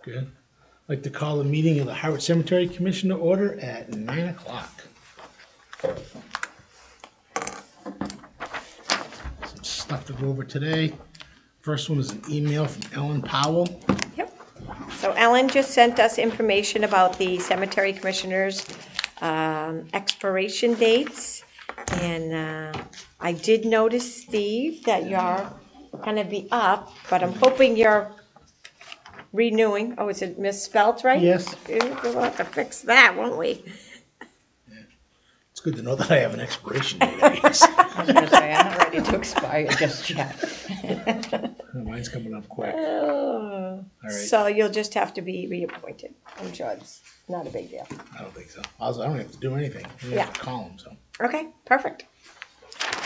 Good. I'd like to call the meeting of the Harwich Cemetery Commission to order at 9 o'clock. Some stuff to go over today. First one is an email from Ellen Powell. Yep. So Ellen just sent us information about the cemetery commissioners' expiration dates. And I did notice, Steve, that you're going to be up, but I'm hoping you're renewing. Oh, is it misspelled right? Yes. We'll have to fix that, won't we? It's good to know that I have an expiration date, I guess. I was gonna say, I'm not ready to expire just yet. Mine's coming up quick. Oh. All right. So you'll just have to be reappointed. I'm sure it's not a big deal. I don't think so. I don't have to do anything. I Yeah. have to call them, so. Okay, perfect.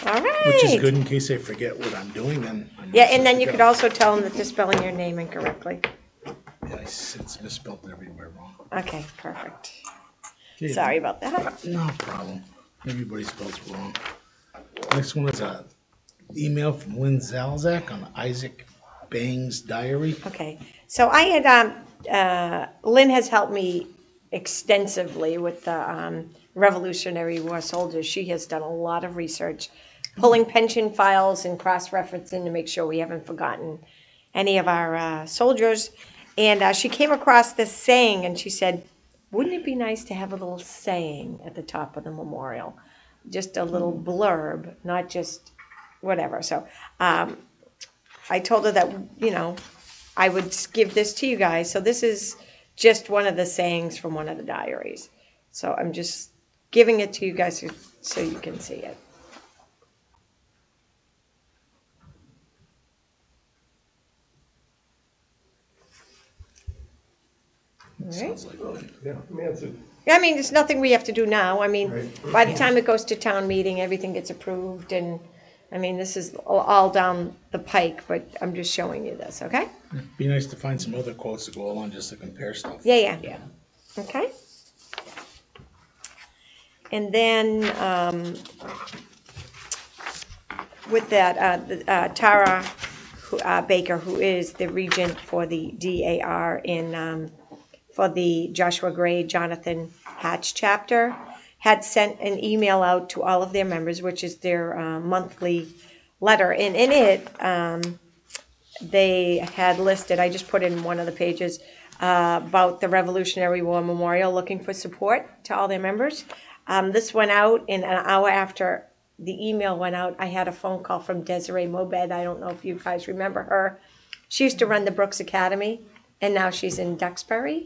All right. Which is good in case I forget what I'm doing, then. I'm Yeah, all and then set you to could go. also tell them that they're spelling your name incorrectly. Yeah, it's misspelled everywhere wrong. Okay, perfect. Okay. Sorry about that. No problem. Everybody spells it wrong. Next one is a email from Lynn Zalzak on Isaac Bang's diary. Okay, so I had, Lynn has helped me extensively with the Revolutionary War soldiers. She has done a lot of research, pulling pension files and cross-referencing to make sure we haven't forgotten any of our soldiers. And she came across this saying, and she said, wouldn't it be nice to have a little saying at the top of the memorial? Just a little blurb, not just whatever. So I told her that, I would give this to you guys. So this is just one of the sayings from one of the diaries. So I'm just giving it to you guys so you can see it. Sounds like Lynn. Yeah, I mean, it's a, I mean, there's nothing we have to do now. I mean, Right. by the time it goes to town meeting, everything gets approved. And, I mean, this is all down the pike, but I'm just showing you this, okay? Be nice to find some other quotes to go along just to compare stuff. Yeah. Okay. And then with that, Tara Baker, who is the regent for the DAR for the Joshua Gray Jonathan Hatch chapter, had sent an email out to all of their members, which is their monthly letter. And in it, they had listed, I just put in one of the pages, about the Revolutionary War Memorial, looking for support to all their members. This went out, and an hour after the email went out, I had a phone call from Desiree Mobed. I don't know if you guys remember her. She used to run the Brooks Academy, and now she's in Duxbury.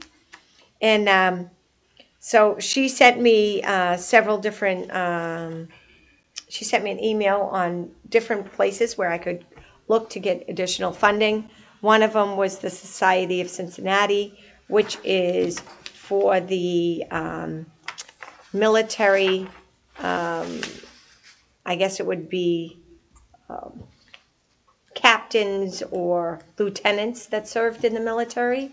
And so she sent me several different, she sent me an email on different places where I could look to get additional funding. One of them was the Society of Cincinnati, which is for the military, I guess it would be captains or lieutenants that served in the military.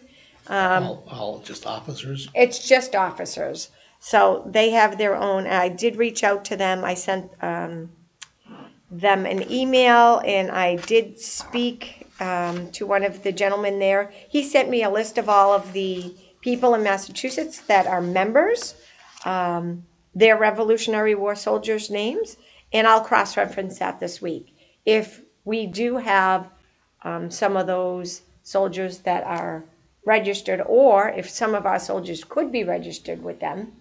All just officers. It's just officers. So they have their own. I did reach out to them. I sent them an email, and I did speak to one of the gentlemen there. He sent me a list of all of the people in Massachusetts that are members, their Revolutionary War soldiers' names, and I'll cross-reference that this week. If we do have some of those soldiers that are registered, or if some of our soldiers could be registered with them,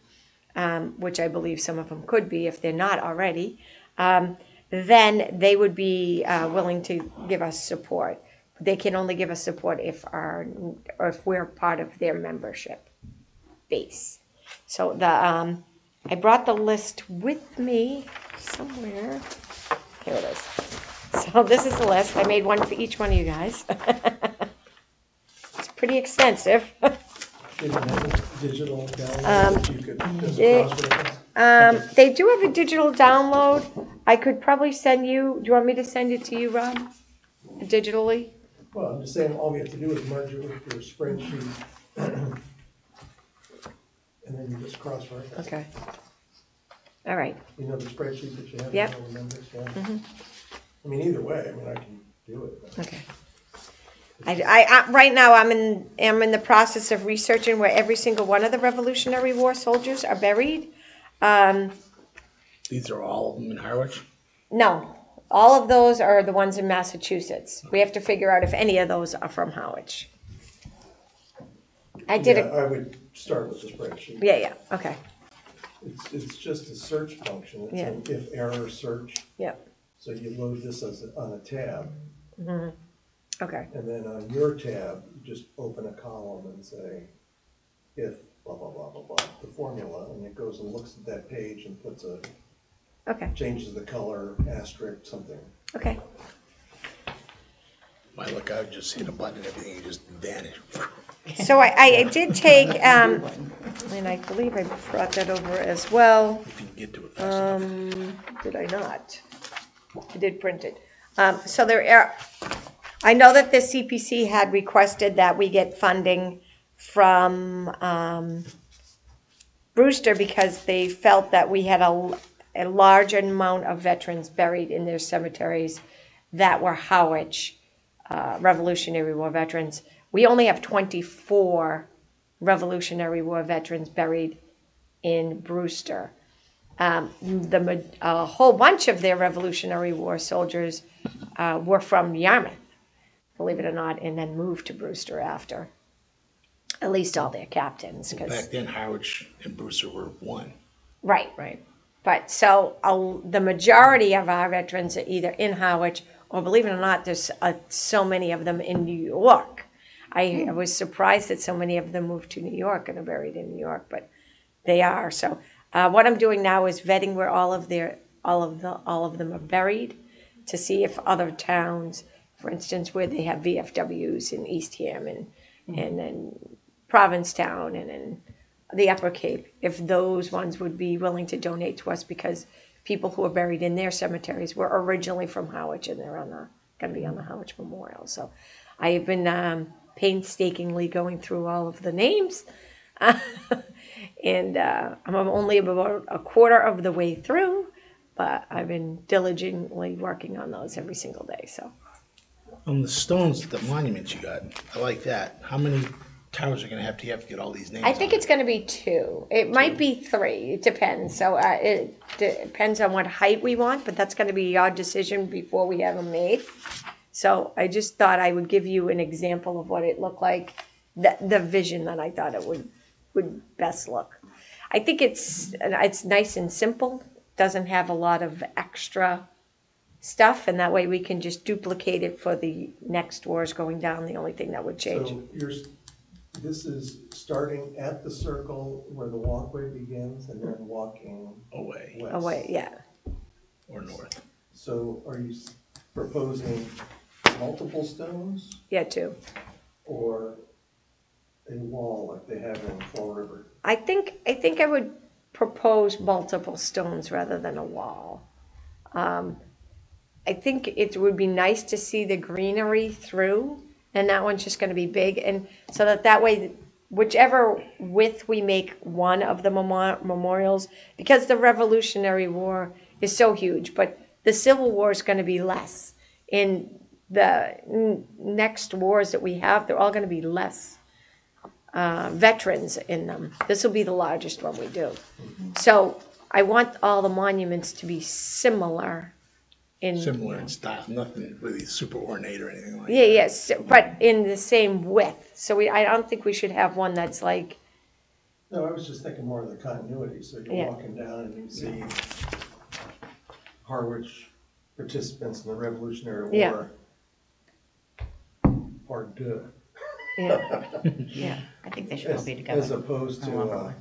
which I believe some of them could be if they're not already, then they would be willing to give us support. They can only give us support if we're part of their membership base. So I brought the list with me somewhere. Here it is. So this is the list. I made one for each one of you guys. It's pretty extensive. is it digital download that you could, as a it- cross-reference? They do have a digital download. I could probably send you. Do you want me to send it to you, Rob? Digitally? Well, I'm just saying, all we have to do is merge it with your spreadsheet. And then you just cross-reference. Okay. All right. You know the spreadsheet that you have? Yep. with all the numbers, yeah. Mhm. I mean, either way, I mean, I can do it. but- Okay. Right now, I'm in the process of researching where every single one of the Revolutionary War soldiers are buried. These are all of them in Harwich? No, all of those are the ones in Massachusetts. We have to figure out if any of those are from Harwich. I did Yeah, it. I would start with the spreadsheet. Yeah, okay, It's just a search function. It's Yeah. an if error search. yeah, So you load this on a tab, okay, and then on your tab, you just open a column and say, if blah, blah, blah, blah, blah, the formula, and it goes and looks at that page and okay, changes the color, asterisk, something. okay. My look, I would just hit a button and everything would just vanish. So I did take, and I believe I brought that over as well. If you can get to it fast enough. Did I not? I did print it. So there are, I know that the CPC had requested that we get funding from Brewster because they felt that we had a large amount of veterans buried in their cemeteries that were Harwich Revolutionary War veterans. We only have 24 Revolutionary War veterans buried in Brewster. A whole bunch of their Revolutionary War soldiers were from Yarmouth, believe it or not, and then moved to Brewster after. At least all their captains. Back then, Harwich and Brewster were one. Right. But so the majority of our veterans are either in Harwich or, believe it or not, there's so many of them in New York. I was surprised that so many of them moved to New York and are buried in New York, but they are. So what I'm doing now is vetting where all of them are buried to see if other towns, for instance, where they have VFWs in Eastham and in Provincetown and in the Upper Cape, if those ones would be willing to donate to us, because people who are buried in their cemeteries were originally from Harwich and they're going to be on the Harwich Memorial. So I have been painstakingly going through all of the names. And I'm only about a quarter of the way through, but I've been diligently working on those every single day. So On the stones, the monuments you got, I like that. How many towers are going to have to get all these names I think on it's going to be 2. It might be 3. It depends. So it depends on what height we want, but that's going to be our decision before we have them made. So I just thought I would give you an example of what it looked like, the vision that I thought it would best look. I think it's nice and simple. Doesn't have a lot of extra stuff, and that way we can just duplicate it for the next wars going down. The only thing that would change. So this is starting at the circle where the walkway begins and then walking away west. Away, yeah. or north? So are you proposing multiple stones Yeah, 2. or a wall like they have in Fall River? I think I would propose multiple stones rather than a wall. I think it would be nice to see the greenery through, and that one's just going to be big, and so that way, whichever width we make one of the memorials, because the Revolutionary War is so huge, but the Civil War is going to be less. In the next wars that we have, they're all going to be less veterans in them. This will be the largest one we do. So I want all the monuments to be similar in style, nothing really super ornate or anything like that. yes, but in the same width. So I don't think we should have one that's like, No, I was just thinking more of the continuity. So you're Yeah. walking down and you see Harwich participants in the Revolutionary War. Yeah. Part deux. yeah, yeah. I think they should all be together. As opposed to,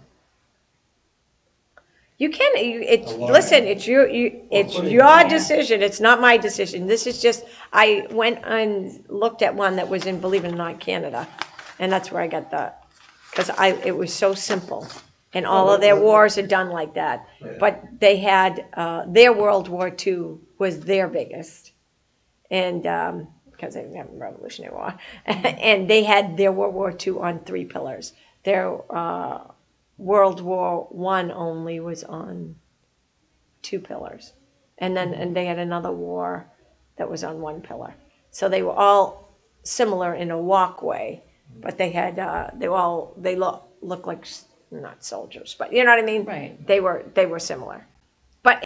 You can. A line. Listen. It's it's putting your a line. decision. It's not my decision. This is just. I went and looked at one that was in, believe it or not, Canada, and that's where I got that, because it was so simple, and all of their wars are done like that. Yeah. But they had their World War II was their biggest, and because they didn't have a Revolutionary War, and they had their World War II on 3 pillars. Their World War I only was on 2 pillars. And then they had another war that was on 1 pillar. So they were all similar in a walkway, but they had, they look like, not soldiers, but you know what I mean? Right. They were similar. But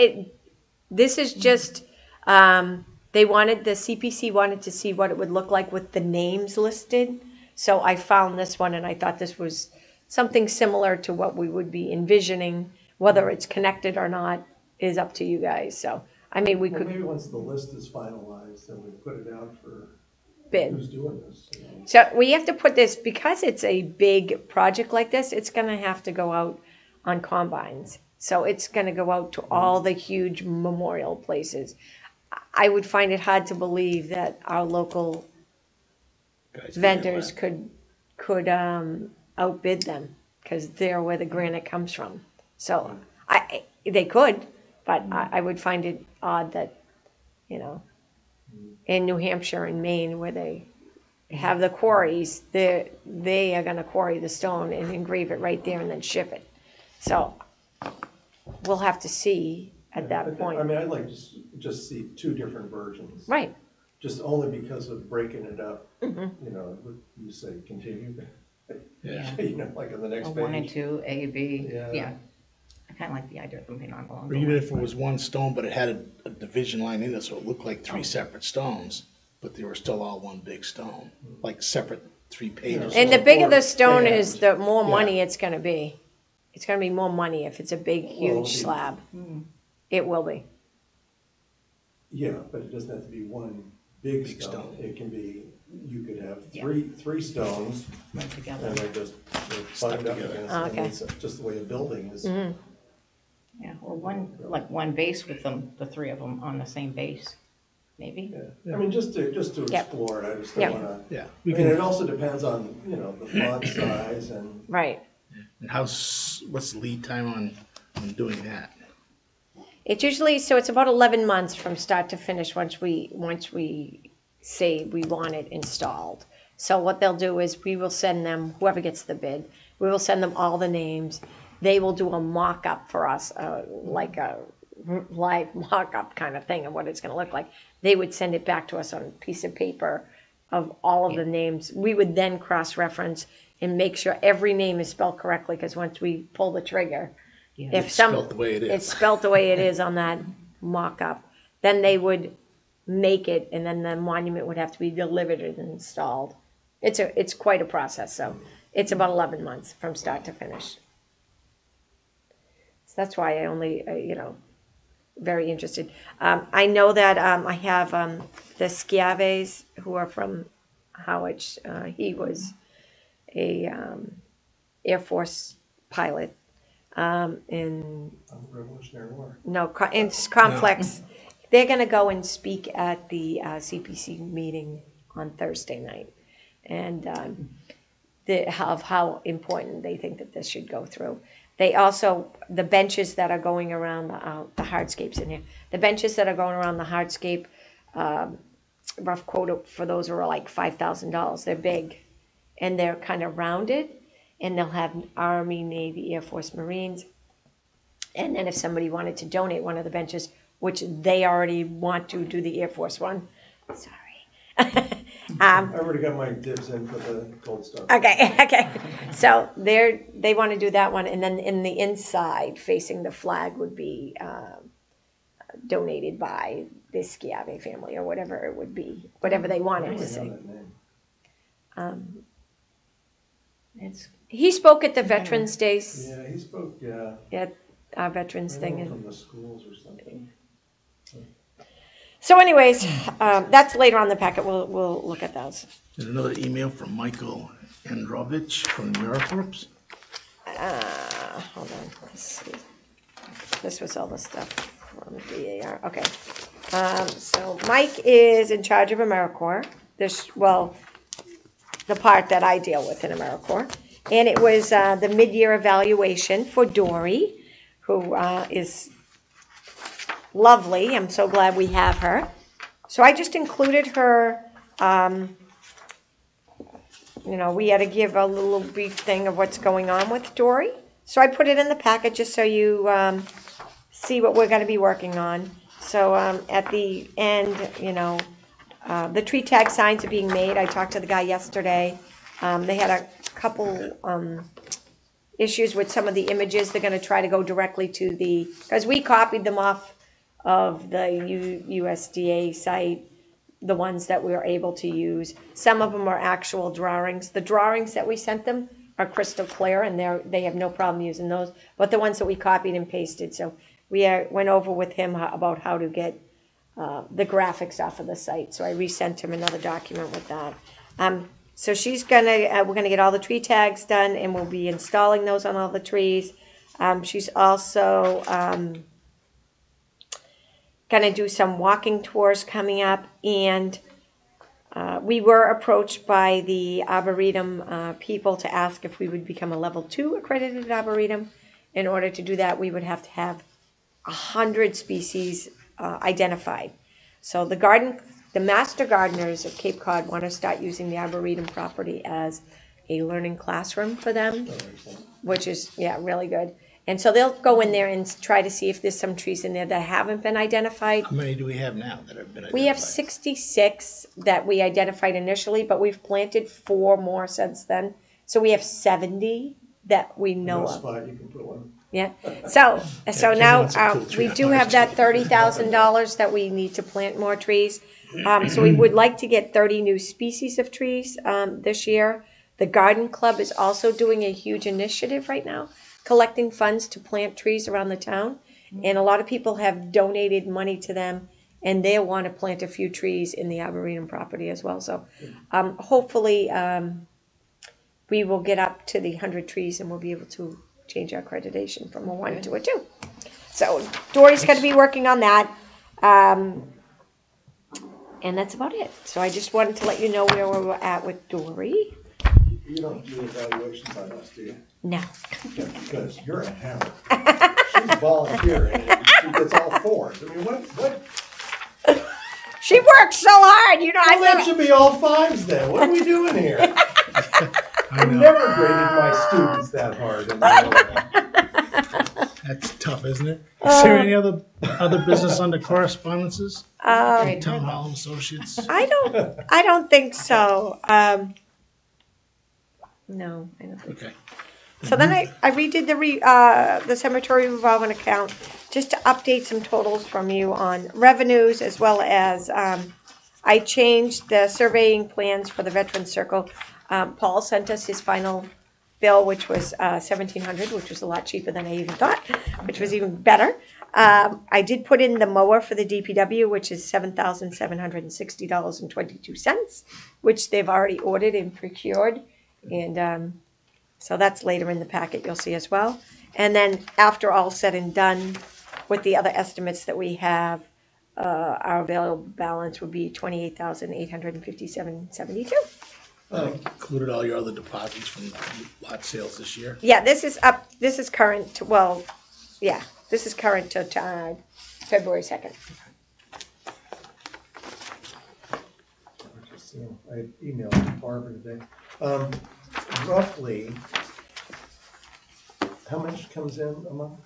this is just, the CPC wanted to see what it would look like with the names listed. So I found this one and I thought this was something similar to what we would be envisioning. Whether it's connected or not is up to you guys. So, I mean, we Well, could maybe once the list is finalized, then we put it out for bid. who's doing this. You know? So we have to put this, because it's a big project like this, it's gonna have to go out on combines. So it's gonna go out to all the huge memorial places. I would find it hard to believe that our local Guys, vendors could outbid them, because they're where the granite comes from. So they could, but I would find it odd that, in New Hampshire and Maine, where they have the quarries, they are gonna quarry the stone and engrave it right there and then ship it. So we'll have to see at that point. I mean, I'd like to just see two different versions. Right. Just only because of breaking it up, you know, you say continue. Yeah. You know, like on the next A page. 1 and 2, A, B, Yeah. yeah. I kind of like the idea of moving on along Or the even line. if it was one stone, but it had a division line in it, so it looked like three separate stones, but they were still all one big stone, like separate 3 pages. And the bigger the stone Yeah. is, the more Yeah. money it's gonna be. It's gonna be more money if it's a big, Well, huge the- slab. It will be. Yeah, but it doesn't have to be one big Big stone. stone. It can be, you could have Yeah. three stones Right together. and they're just they're Stuck butted up together. against. Oh, I mean, okay. it's just the way a building is. Yeah, or one base with them, the 3 of them on the same base, maybe? Yeah. I mean, just to Yep. explore it, I just Yep. don't wanna. Yeah, I we mean, can, it also depends on, you know, the font size and, Right. and what's the lead time on doing that? It's usually, so it's about 11 months from start to finish once we say we want it installed. So what they'll do is we will send them, whoever gets the bid, we will send them all the names. They will do a mock-up for us, like a live mock-up kind of thing of what it's gonna look like. They would send it back to us on a piece of paper of all of the names. We would then cross-reference and make sure every name is spelled correctly, because once we pull the trigger, if It's some, spelled the way it is. it's spelt the way it is on that mock-up, then they would make it, and then the monument would have to be delivered and installed. It's quite a process, so it's about 11 months from start to finish. So that's why I only, very interested. I know that I have the Schiaves who are from Harwich. He was a Air Force pilot. In Revolutionary War. no, it's complex. They're gonna go and speak at the CPC meeting on Thursday night, and of how important they think that this should go through. They also, the benches that are going around the hardscapes in here, the benches that are going around the hardscape, rough quote for those are like $5,000. They're big, and they're kind of rounded, and they'll have Army, Navy, Air Force, Marines. And then if somebody wanted to donate one of the benches, which they already want to do the Air Force one, sorry. I already got my dibs in for the gold star. Okay. So they want to do that one, and then in the inside, facing the flag, would be donated by the Schiave family or whatever it would be, whatever they wanted to say. It's He spoke at the Veterans Days, Yeah, he spoke, yeah. at our Veterans I thing. know And from the schools or something. so, anyways, that's later on in the packet. We'll look at those. And another email from Michael Androvich from AmeriCorps. Hold on. This was all the stuff from DAR. Okay. So Mike is in charge of AmeriCorps. The part that I deal with in AmeriCorps. And it was the mid-year evaluation for Dory, who is lovely. I'm so glad we have her. So I just included her. We had to give a little brief thing of what's going on with Dory. So I put it in the packet just so you see what we're going to be working on. So at the end, The tree tag signs are being made. I talked to the guy yesterday. They had a couple issues with some of the images. They're gonna try to go directly to because we copied them off of the USDA site, the ones that we were able to use. Some of them are actual drawings. The drawings that we sent them are crystal clear, and they have no problem using those. But the ones that we copied and pasted, so we went over with him about how to get the graphics off of the site. So I resent him another document with that. So we're gonna get all the tree tags done, and we'll be installing those on all the trees. She's also gonna do some walking tours coming up, and we were approached by the Arboretum people to ask if we would become a level 2 accredited Arboretum. In order to do that, we would have to have 100 species identified. So the master gardeners of Cape Cod want to start using the Arboretum property as a learning classroom for them, which is, really good. And so they'll go in there and try to see if there's some trees in there that haven't been identified. How many do we have now that have been identified? We have 66 that we identified initially, but we've planted 4 more since then. So we have 70 that we know No of. spot you can put one. Yeah. So Kim now wants a cool tree we on do ours, have that too. $30,000 that we need to plant more trees. So we would like to get 30 new species of trees this year. The Garden Club is also doing a huge initiative right now, collecting funds to plant trees around the town. And a lot of people have donated money to them, and they want to plant a few trees in the Arboretum property as well. So hopefully we will get up to the 100 trees, and we'll be able to change our accreditation from a 1 to a 2. So Dory's going to be working on that. And that's about it. So I just wanted to let you know where we were at with Dory. You don't do evaluations on us, do you? No. Yeah, because you're a hammer. She's volunteering, and she gets all 4s. I mean, what? She works so hard, Well, that should be all 5s then. What are we doing here? I've never graded my students that hard. In my life. That's tough, isn't it? Is there any other business under correspondences? Town Hall and Associates? I don't think so. No, I don't think so. Okay. So then I redid the cemetery revolving account just to update some totals from you on revenues, as well as I changed the surveying plans for the Veterans Circle. Paul sent us his final bill, which was $1,700, which was a lot cheaper than I even thought, which was even better. I did put in the mower for the DPW, which is $7,760.22, which they've already ordered and procured. And so that's later in the packet you'll see as well. And then after all said and done with the other estimates that we have, our available balance would be $28,857.72. Included all your other deposits from lot sales this year? Yeah, this is up. This is current. This is current to February 2nd. I emailed Barbara today. Roughly, how much comes in a month?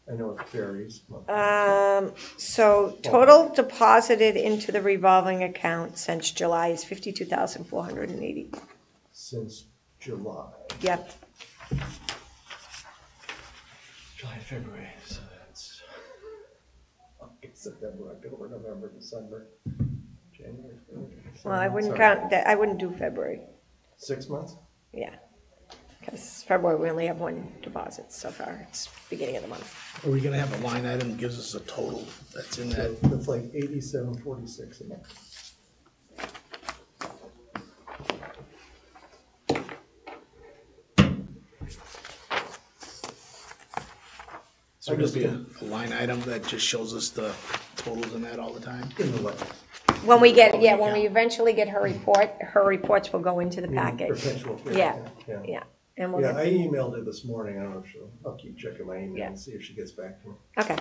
I know it varies. So total deposited into the revolving account since July is $52,480. Since July. Yep. July, February, so that's August, September, October, November, December, January, February. Well, I wouldn't Sorry. count that. I wouldn't do February. 6 months? Yeah. Because February we only have 1 deposit so far. It's beginning of the month. Are we gonna have a line item that gives us a total that's in that? So it's like 87.46 a month. So there'll be a line item that just shows us the totals in that all the time? In the what? When we get, Revolving when we account. eventually get her report, her reports will go into the package. Perpetual. Yeah. Yeah. Yeah. And we'll Yeah, get, I emailed her this morning. I don't know if I'll keep checking my email Yeah. and see if she gets back to me. okay.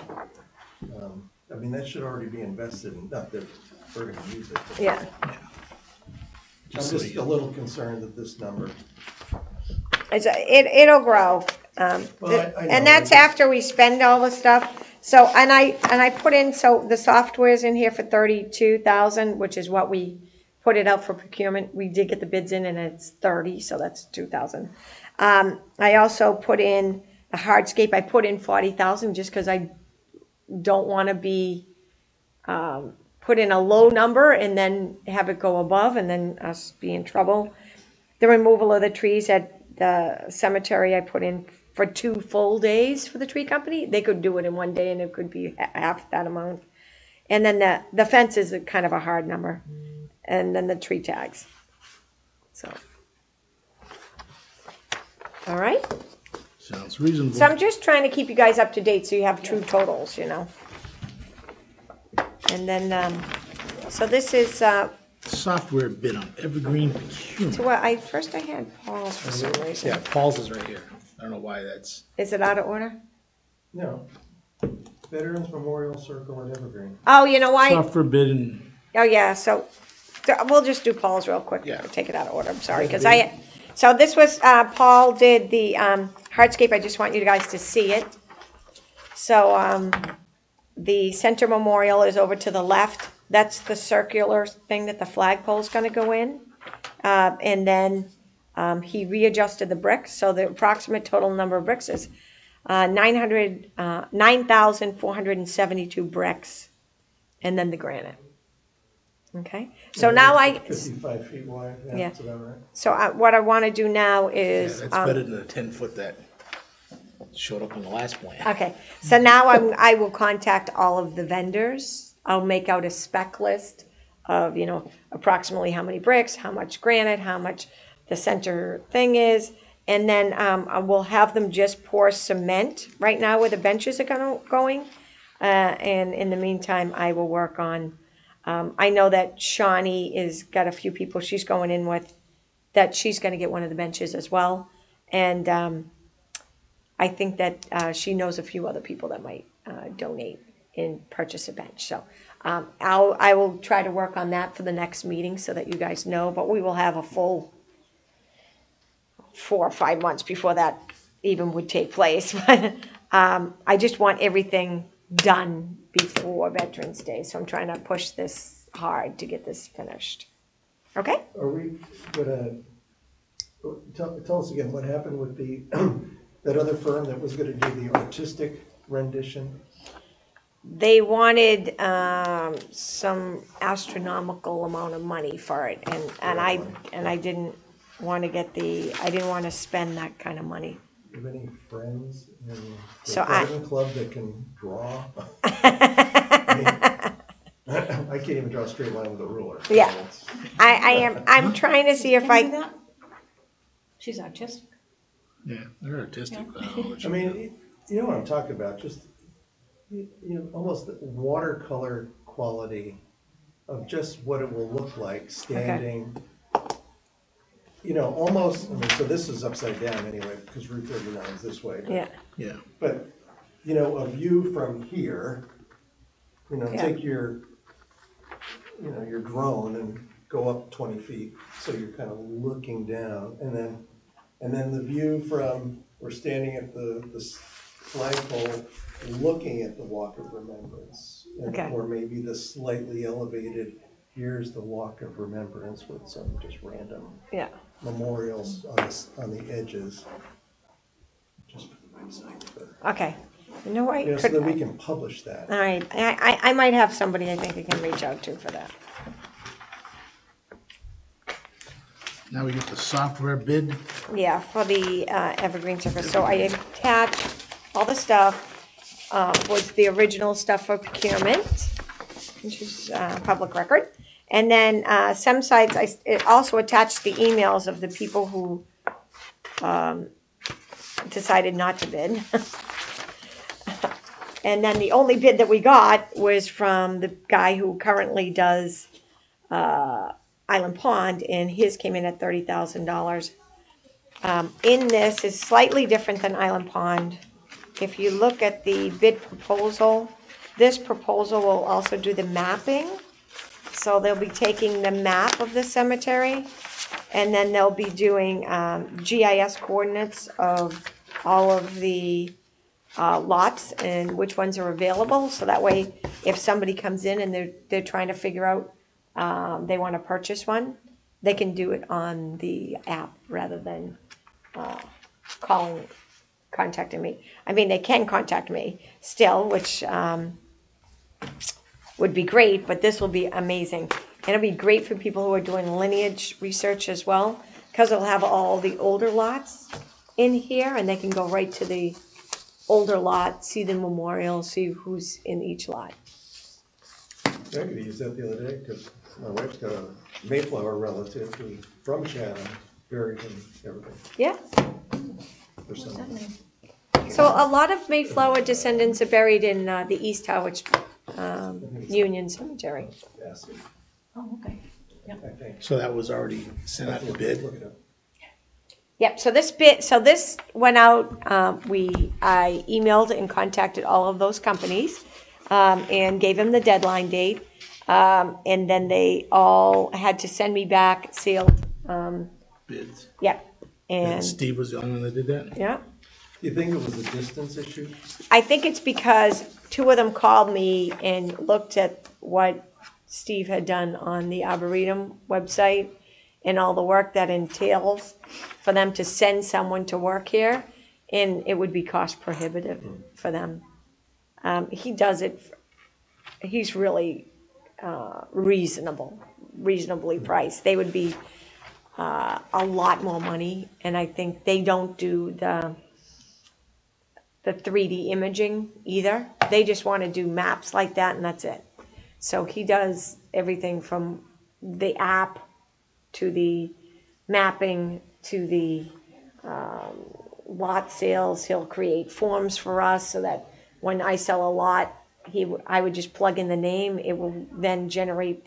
I mean, that should already be invested in, not that we're gonna use it. but Yeah. I'm just a little concerned that this number, It'll grow. Well, I know. And that's after we spend all the stuff. So, and I put in, so the software's in here for 32,000, which is what we put it out for procurement. We did get the bids in and it's 30, so that's 2,000. I also put in the hardscape, I put in 40,000 just because I don't want to be, put in a low number and then have it go above and then us be in trouble. The removal of the trees at the cemetery, I put in for 2 full days for the tree company. They could do it in one day and it could be half that amount. And then the fence is kind of a hard number. And then the tree tags. So. All right. Sounds reasonable. So I'm just trying to keep you guys up to date so you have true totals, you know. And then, so this is, Software bid on Evergreen Procurement. so what I had Paul's for some reason. Yeah, Paul's is right here. I don't know why that's. Is it out of order? No. Veterans Memorial Circle at Evergreen. Oh, you know why? Software bid and Oh, yeah, so we'll just do Paul's real quick. Yeah. Take it out of order, I'm sorry, because so this was, Paul did the hardscape, I just want you guys to see it. So, the center memorial is over to the left. That's the circular thing that the flagpole's gonna go in. And then, he readjusted the bricks, so the approximate total number of bricks is 9,472 bricks, and then the granite. Okay, so now 55 feet wide, yeah, Yeah. that's about right. so what I want to do now yeah, is, that's better than the 10-foot that showed up on the last plan. okay, so now I will contact all of the vendors. I'll make out a spec list of, you know, approximately how many bricks, how much granite, how much the center thing is, and then I will have them just pour cement right now where the benches are going. And in the meantime, I will work on, I know that Shawnee is got a few people she's going in with, that she's going to get one of the benches as well. And I think that she knows a few other people that might donate and purchase a bench. So I will try to work on that for the next meeting so that you guys know. But we will have a full 4 or 5 months before that even would take place. But I just want everything done before Veterans Day. So I'm trying to push this hard to get this finished. Okay? Are we gonna, tell us again, what happened with the, that other firm that was gonna do the artistic rendition? They wanted some astronomical amount of money for it, and I didn't want to I didn't want to spend that kind of money. Do you have any friends in the So garden club that can draw? I can't even draw a straight line with a ruler. so Yeah. it's- I'm trying to see if Can you do I, that? She's artistic. Yeah, they're artistic. I mean, you know what I'm talking about, just, you know, almost the watercolor quality of just what it will look like standing. You know, almost, I mean, so this is upside down anyway, because Route 39 is this way. but- yeah, Yeah. But, you know, a view from here, you know, Yeah. take your, you know, your drone and go up 20 feet, so you're kind of looking down, and then the view from, we're standing at the flagpole, looking at the Walk of Remembrance. Okay. Or maybe the slightly elevated, here's the Walk of Remembrance with some just random yeah. memorials on the edges. Just for the website. Okay. You know what? You know, so that we can publish that. All right. I might have somebody I think I can reach out to for that. Now we get the software bid. Yeah, for the Evergreen Service. So I attached all the stuff, was the original stuff for procurement, which is public record. And then some sites, it also attached the emails of the people who decided not to bid. And then the only bid that we got was from the guy who currently does Island Pond, and his came in at $30,000. In this is slightly different than Island Pond. If you look at the bid proposal, this proposal will also do the mapping. So they'll be taking the map of the cemetery, and then they'll be doing GIS coordinates of all of the lots and which ones are available. So that way, if somebody comes in and they're trying to figure out, they want to purchase one, they can do it on the app rather than contacting me. I mean, they can contact me still, which would be great, but this will be amazing. And it'll be great for people who are doing lineage research as well, because it'll have all the older lots in here, and they can go right to the older lot, see the memorial, see who's in each lot. I could use that the other day, because my wife's got a Mayflower relative who's from Chatham, buried and everything. Yeah. Or something. So a lot of Mayflower descendants are buried in the East Harwich Union Cemetery. Yes, Oh, okay. I think. So that was already sent out to bid? Look it up. Yep, so this went out, I emailed and contacted all of those companies, and gave them the deadline date. And then they all had to send me back sealed, Bids. yep, And and, Steve was the only one that did that? yeah. Do you think it was a distance issue? I think it's because two of them called me and looked at what Steve had done on the Arboretum website and all the work that entails for them to send someone to work here, and it would be cost prohibitive for them. He does it, he's really reasonably priced. They would be a lot more money, and I think they don't do the 3D imaging either. They just want to do maps like that, and that's it. So he does everything from the app to the mapping to the lot sales. He'll create forms for us so that when I sell a lot, I would just plug in the name. It will then generate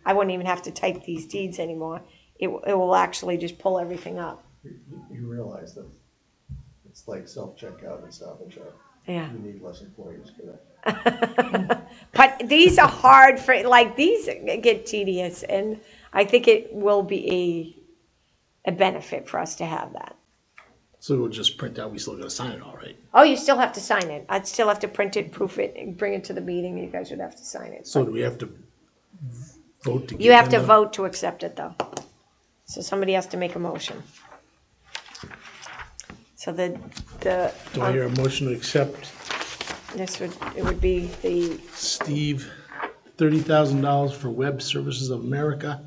I wouldn't even have to type these deeds anymore. It will actually just pull everything up. You realize that it's like self-checkout and Stop and Shop. Yeah. You need less employees for that. But these are hard these get tedious, and I think it will be a benefit for us to have that. So we'll just print out, we still gotta sign it all right? Oh, you still have to sign it. I'd still have to print it, proof it, and bring it to the meeting. You guys would have to sign it. So do we have to vote to give You have to them vote to accept it, though. So somebody has to make a motion. So Do I hear a motion to accept it would be the, Steve $30,000 for Web Services of America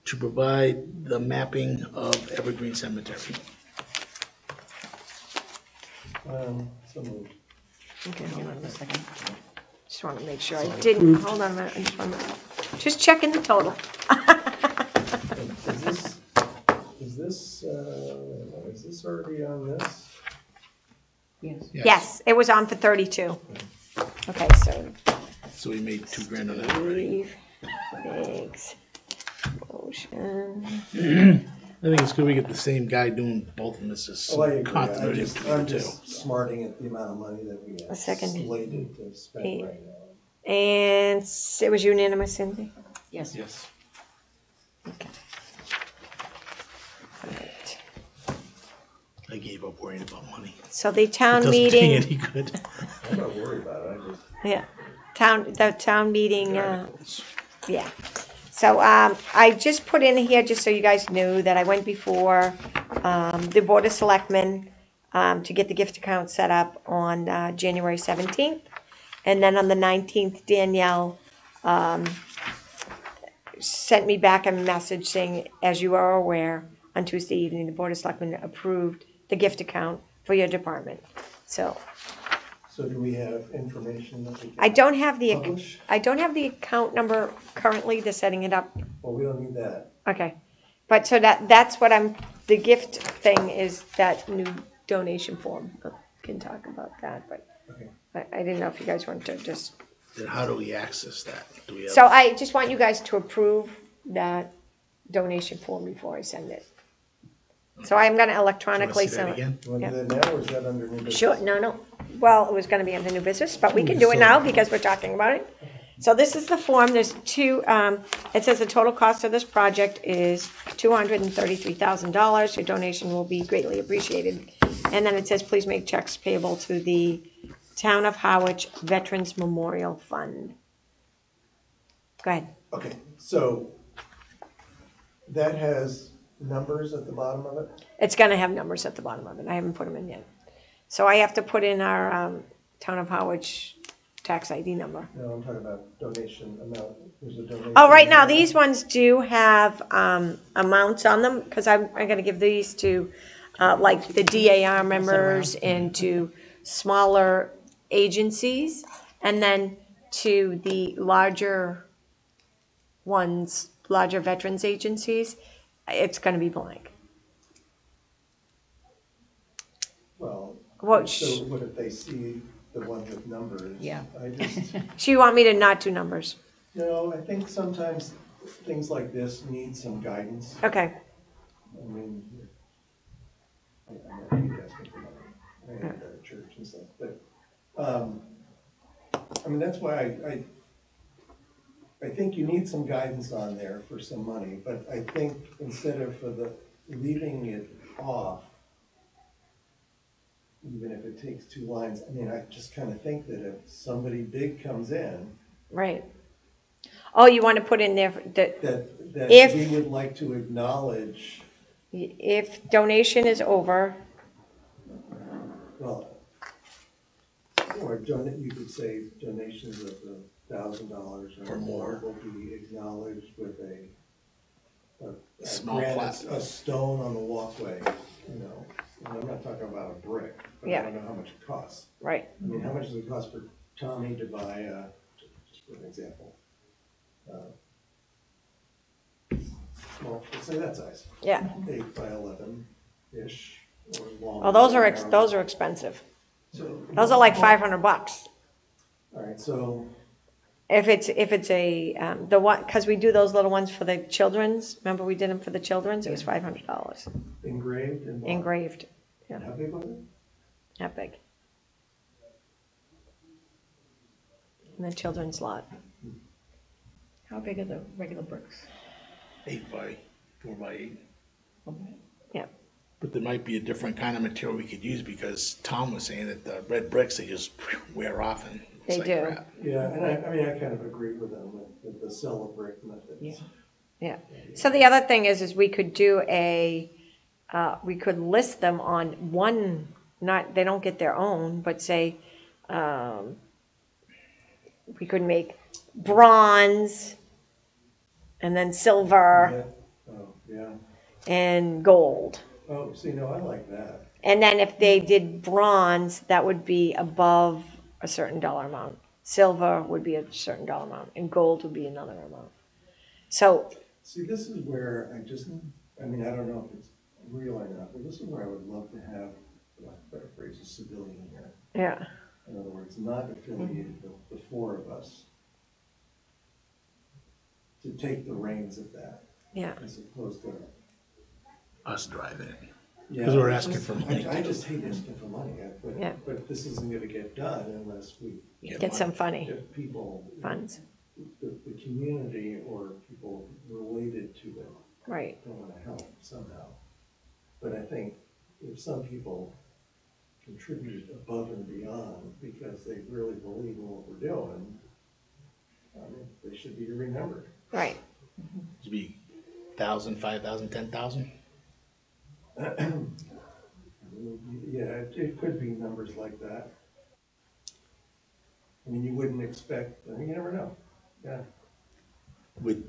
to provide the mapping of Evergreen Cemetery? So moved. okay, hold on a second. Just want to make sure I So didn't, approved. hold on a minute. Just checking the total. Is this already on this? Yes. Yes, it was on for 32. Okay, so So we made $2,000 on that already. Steve makes motion. I think it's good we get the same guy doing both of them. It's just Oh, I agree. continuity between I'm the two. just smarting at the amount of money that we A have second. slated to spend Eight. right now. And it was unanimous, Cindy? Yes. Yes. Okay. All right. I gave up worrying about money. So the It town doesn't do me meeting, any good. I'm not worried about it, I just. yeah, the town meeting, yeah. So, I just put in here, just so you guys knew, that I went before, the Board of Selectmen, to get the gift account set up on, January 17th. And then on the 19th, Danielle, sent me back a message saying, as you are aware, on Tuesday evening, the Board of Selectmen approved the gift account for your department. So, So do we have information that we can? I don't have the Publish? account number currently. They're setting it up. Well, we don't need that. Okay, but so that's what the gift thing is, that new donation form. I can talk about that, but Okay. I didn't know if you guys wanted to just. Then how do we access that? Do we have? So I just want you guys to approve that donation form before I send it. So I'm gonna Do you electronically wanna see that send it. again? You want to Yeah. do that now, or is that under new business? Sure, no. Well, it was gonna be under new business, but we can do it now because we're talking about it. So this is the form, there's two, it says the total cost of this project is $233,000. Your donation will be greatly appreciated. And then it says, please make checks payable to the Town of Harwich Veterans Memorial Fund. Go ahead. Okay, so that has numbers at the bottom of it? It's gonna have numbers at the bottom of it. I haven't put them in yet. So I have to put in our Town of Harwich tax ID number. No, I'm talking about donation amount. There's a donation. Oh, right now, these ones do have amounts on them, because I'm gonna give these to, like, the DAR members and to smaller agencies, and then to the larger ones, larger veterans agencies, it's gonna be blank. Well, What, so what if they see the one with numbers? Yeah. I just, so you want me to not do numbers? no, I think sometimes things like this need some guidance. Okay, I mean, I know you asking for money. I ain't got a church and stuff, but, I mean, that's why I think you need some guidance on there for some money, but I think instead of leaving it off, even if it takes 2 lines, I mean, I just kind of think that if somebody big comes in, right. Oh, you want to put in there that that If- we would like to acknowledge, if donation is over, well, or you could say donations of $1,000 or more will be acknowledged with a Small granite, plaque. a stone on the walkway, you know. And I'm not talking about a brick, but Yeah. I don't know how much it costs. right, I mean, how much does it cost for Tommy to buy, just for an example, well, let's say that size, yeah. 8 by 11-ish, or longer. Oh, those are expensive. So- Those are like $500. All right, so, If it's a, the one, because we do those little ones for the children's, remember we did them for the children's, it was $500, engraved and. engraved, And how big was it? that big. In the children's lot. How big are the regular bricks? 8 by 4 by 8. Yeah, But there might be a different kind of material we could use, because Tom was saying that the red bricks, they just wear off and They it's like do. crap. Yeah, and I mean, I kind of agree with them with the sell a brick method. Yeah. yeah. So the other thing is we could do we could list them on one, not, they don't get their own, but say, we could make bronze, and then silver, Yeah. Oh, yeah. and gold. Oh, see, no, I like that. And then if they did bronze, that would be above a certain dollar amount. Silver would be a certain dollar amount, and gold would be another amount. So, See, this is where I mean, I don't know if it's real or not, but this is where I would love to have, for lack of a better phrase, a civilian here. yeah, In other words, not affiliated with the 4 of us, to take the reins of that, yeah, as opposed to. Us driving it. Yeah, 'Cause we're asking for money. I just hate asking for money, Yeah. but this isn't gonna get done unless we get some funny get people, funds, the community or people related to it right, don't wanna help somehow. But I think if some people contribute above and beyond because they really believe in what we're doing, I mean, they should be remembered. right. It'd be 1,000, 5,000, 10,000. Yeah, it could be numbers like that. I mean, you wouldn't expect, I mean, you never know, yeah. Would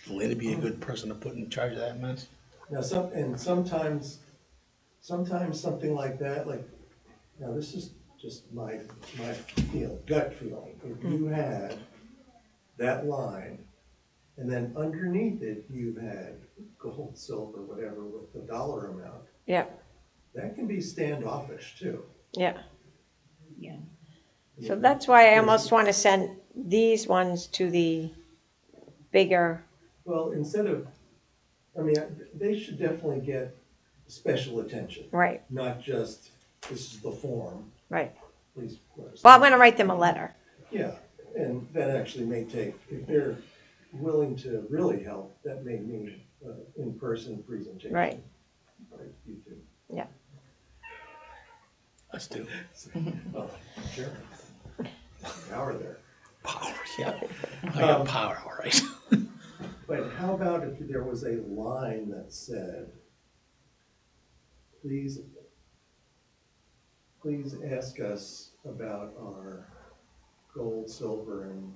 Linda be a good person to put in charge of that mess? Now, sometimes something like that, like, now this is just my gut feeling. If you had that line, and then underneath it, you had gold, silver, whatever, with the dollar amount, Yeah, that can be standoffish too. yeah. Yeah. So that's why I almost want to send these ones to the bigger, Well, instead of, I mean, they should definitely get special attention. right, Not just, this is the form, right. please. Well, I'm going to write them a letter. Yeah, and that actually may take, if they're willing to really help, that may mean in-person presentation. Right. Like YouTube. Yeah. Us too. Well, sure. Power there. Power, yeah. I got power, all right. But how about if there was a line that said, please ask us about our gold, silver, and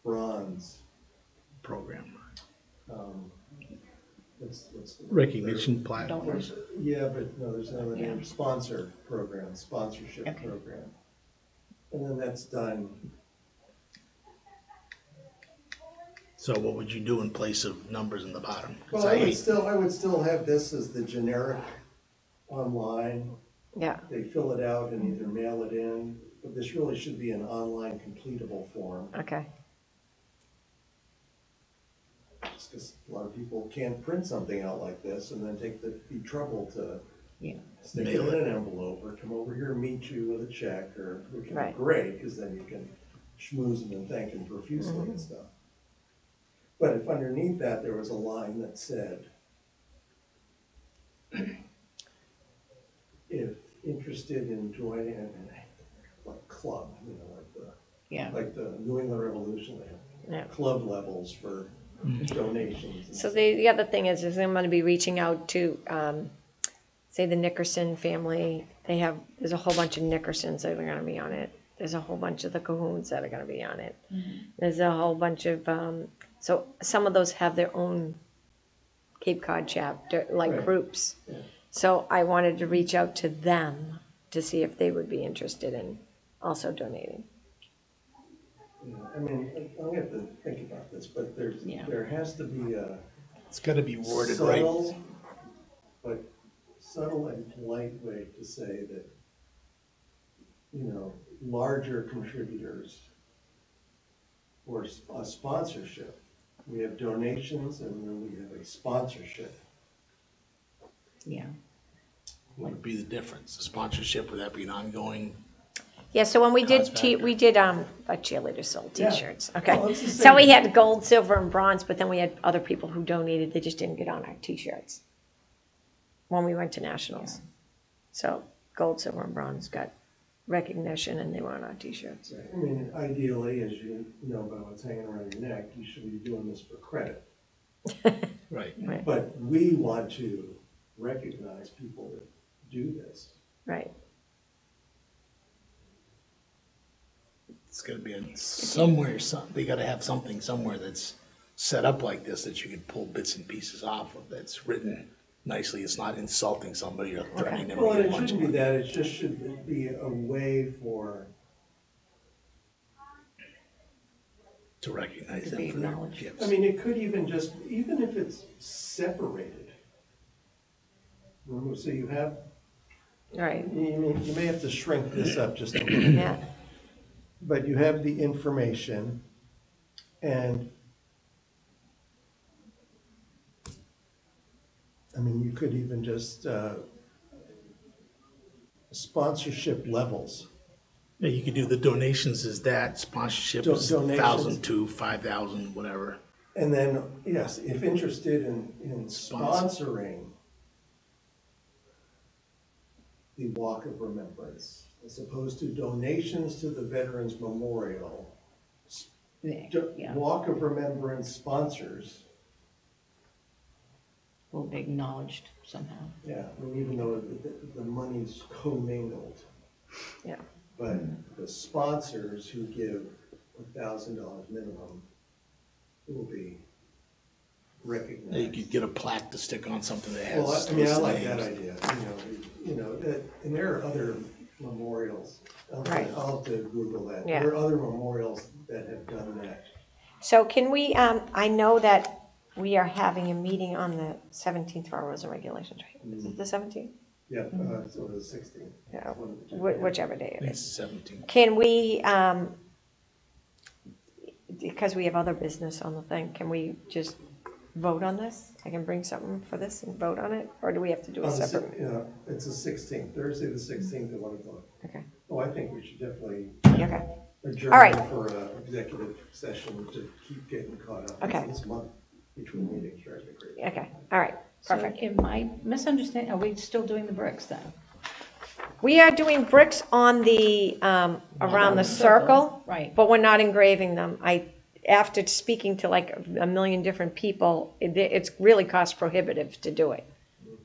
bronze, Program. what's the? Recognition plaque. Donors. Yeah, but no, there's another name, Yeah. sponsor program, sponsorship Okay. program. And then that's done. So what would you do in place of numbers in the bottom? 'Cause Well, I hate- I would still have this as the generic online. Yeah, They fill it out and either mail it in, but this really should be an online completable form. okay, Just because a lot of people can't print something out like this and then take the trouble to Yeah. stick it Mail in an envelope or come over here and meet you with a check, or, which would be Right. great, because then you can schmooze them and thank them profusely and stuff. But if underneath that, there was a line that said, if interested in joining a like club, Yeah. like the New England Revolution, they yeah. have club levels for donations. and So stuff. the other thing is I'm gonna be reaching out to, say the Nickerson family. There's a whole bunch of Nickersons that are gonna be on it. There's a whole bunch of the Cahoons that are gonna be on it. There's a whole bunch of, so some of those have their own Cape Cod chapter, like Right. groups. Yeah. So I wanted to reach out to them to see if they would be interested in also donating. Yeah, I mean, I'm gonna have to think about this, but Yeah. there has to be a It's gotta be worded right. subtle, but subtle and polite way to say that, larger contributors or a sponsorship. We have donations and then we have a sponsorship. Yeah. What would be the difference? The sponsorship, would that be an ongoing? Yeah, so when we did, Cost factor. we did, a cheerleader sold Yeah. t-shirts, okay? Well, it's the So we same. had gold, silver, and bronze, but then we had other people who donated, they just didn't get on our t-shirts when we went to nationals. So gold, silver, and bronze got recognition and they were on our t-shirts. I mean, ideally, as you know by what's hanging around your neck, you should be doing this for credit. Right. Right, But we want to recognize people that do this. right. It's gotta be somewhere, they gotta have something somewhere that's set up like this that you can pull bits and pieces off of, that's written nicely. It's not insulting somebody or threatening them. Well, to and get it a bunch shouldn't of be money. that, it just should be a way To recognize To them be for their acknowledged. gifts. I mean, it could even even if it's separated. So you have, Right, you may have to shrink this up just a little bit. yeah, But you have the information and I mean, you could even just, sponsorship levels. Yeah, you could do the donations as that, sponsorship is Donations. 1,000 to 5,000, whatever. And then, yes, if interested in Sponsor. sponsoring the Walk of Remembrance, as opposed to donations to the Veterans Memorial, Yeah. Walk of Remembrance sponsors, Will be acknowledged somehow. yeah, I mean, even though the money's commingled, yeah. but the sponsors who give $1,000 minimum will be Yeah, recognized. you could get a plaque to stick on something that Well, has. I mean, I those like that names. idea, and there are other memorials. Right. I'll have to Google that. Yeah. There are other memorials that have done that. So can we, I know that we are having a meeting on the 17th for our rules and regulations, right? Is it the 17th? Yeah, so the 16th. Yeah, One of the two. whichever day I it think is. it's 17. Can we, because we have other business on the thing, can we just vote on this? I can bring something for this and vote on it, or do we have to do a On the separate? It's the 16th, Thursday the 16th at 1 o'clock. Okay, Oh, I think we should definitely okay, adjourn All right. for an executive session to keep getting caught up. Okay. This month between meetings drives me crazy. okay, all right, So perfect. am I misunderstanding, are we still doing the bricks then? We are doing bricks on the, around the circle. Right. But we're not engraving them. After speaking to like a million different people, it's really cost prohibitive to do it.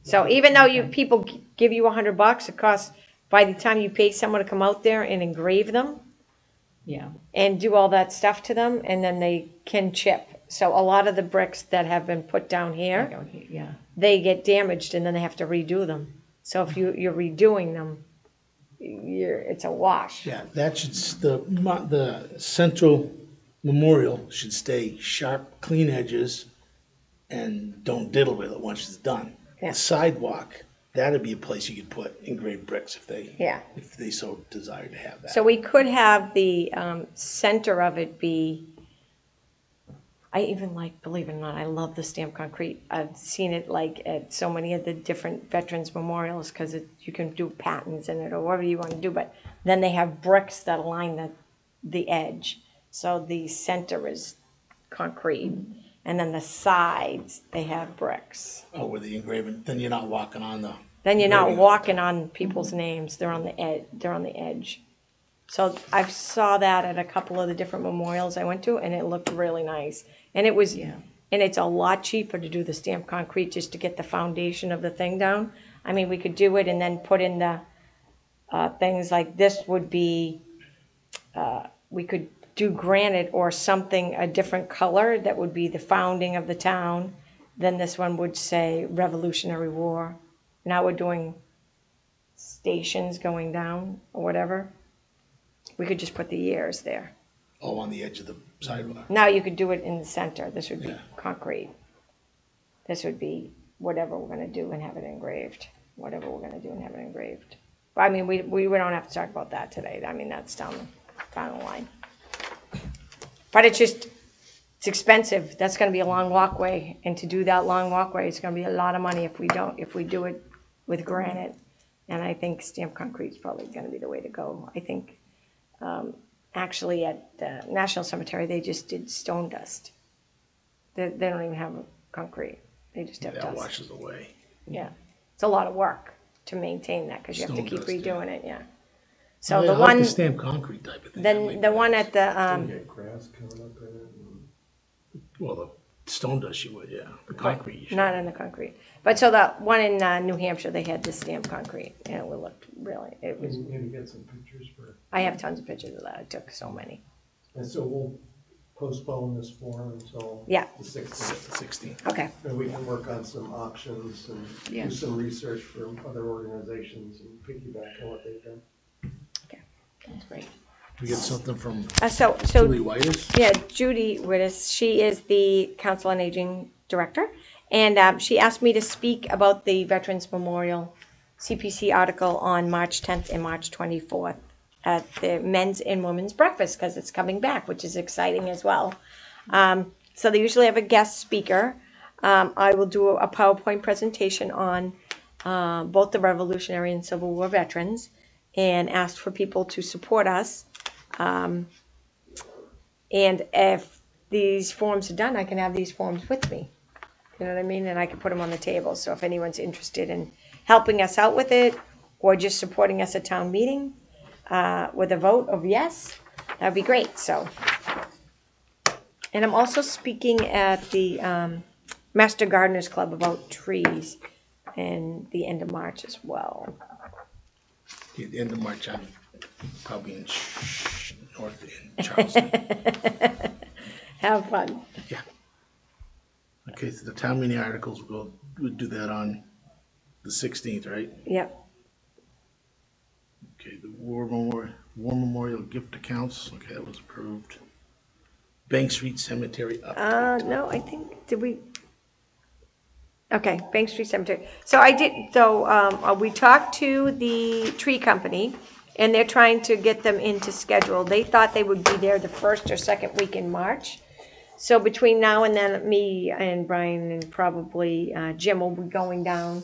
So even though people give you $100, it costs, by the time you pay someone to come out there and engrave them Yeah. and do all that stuff to them, and then they can chip. So a lot of the bricks that have been put down here, Yeah. they get damaged and then they have to redo them. So if you're redoing them, it's a wash. Yeah, that should, the central memorial should stay sharp, clean edges, and don't diddle with it once it's done. Yeah. The sidewalk, that'd be a place you could put engraved bricks Yeah. if they so desired to have that. So we could have the center of it be, I even like, believe it or not, I love the stamped concrete. I've seen it like at so many of the different veterans memorials because you can do patterns in it or whatever you want to do, but then they have bricks that line the edge. So the center is concrete, and then the sides, they have bricks. Oh, where the engraving, then you're not walking on the. Then you're not engraving. walking on people's names. They're on the edge. They're on the edge. So I saw that at a couple of the different memorials I went to, and it looked really nice. And it was, and it's a lot cheaper to do the stamped concrete just to get the foundation of the thing down. I mean, we could do it and then put in the things like this would be, we could do granite or something, a different color that would be the founding of the town. Then this one would say Revolutionary War. Now we're doing stations going down or whatever. We could just put the years there. Oh, on the edge of the sidewalk. Now you could do it in the center. This would be Yeah. concrete. This would be whatever we're going to do and have it engraved. Whatever we're going to do and have it engraved. But I mean, we don't have to talk about that today. I mean, that's down the line. But it's expensive. That's going to be a long walkway. And to do that long walkway, it's going to be a lot of money if we do it with granite. And I think stamped concrete is probably going to be the way to go. I think actually at the National Cemetery, they just did stone dust. They don't even have concrete. They just have That dust. washes away. Yeah. It's a lot of work to maintain that because you have to Stone keep dust, redoing it, yeah. Well, So I the like one, the stamped concrete type of thing. then the one at the, You get grass coming up in it. Well, the stone dust you would, yeah. The concrete you should. not in the concrete. But so the one in New Hampshire, they had the stamped concrete and it looked really, it was, Maybe get some pictures for, I have tons of pictures of that. I took so many. and so we'll postpone this forum until Yeah. the 16th. 16. Okay. And we can work on some options and Yeah. do some research from other organizations and piggyback on what they've done. That's great. We get something from So Julie Whitus? yeah, Judy Wittes, she is the Council on Aging Director, and she asked me to speak about the Veterans Memorial CPC article on March 10th and March 24th at the Men's and Women's Breakfast, because it's coming back, which is exciting as well. So they usually have a guest speaker. I will do a PowerPoint presentation on both the Revolutionary and Civil War veterans, and asked for people to support us. And if these forms are done, I can have these forms with me. You know what I mean? And I can put them on the table. So if anyone's interested in helping us out with it or just supporting us at town meeting with a vote of yes, that'd be great. So, and I'm also speaking at the Master Gardeners Club about trees in the end of March as well. At the end of March, I'm probably in north in Charleston. Have fun. Yeah. Okay, so the town meeting articles, we'll do that on the 16th, right? Yep. Okay, the War Memorial gift accounts, okay, that was approved. Bank Street Cemetery up. No, I think, did we? Okay, Bank Street Cemetery. So we talked to the tree company, and they're trying to get them into schedule. They thought they would be there the first or second week in March. So between now and then, me and Brian and probably Jim will be going down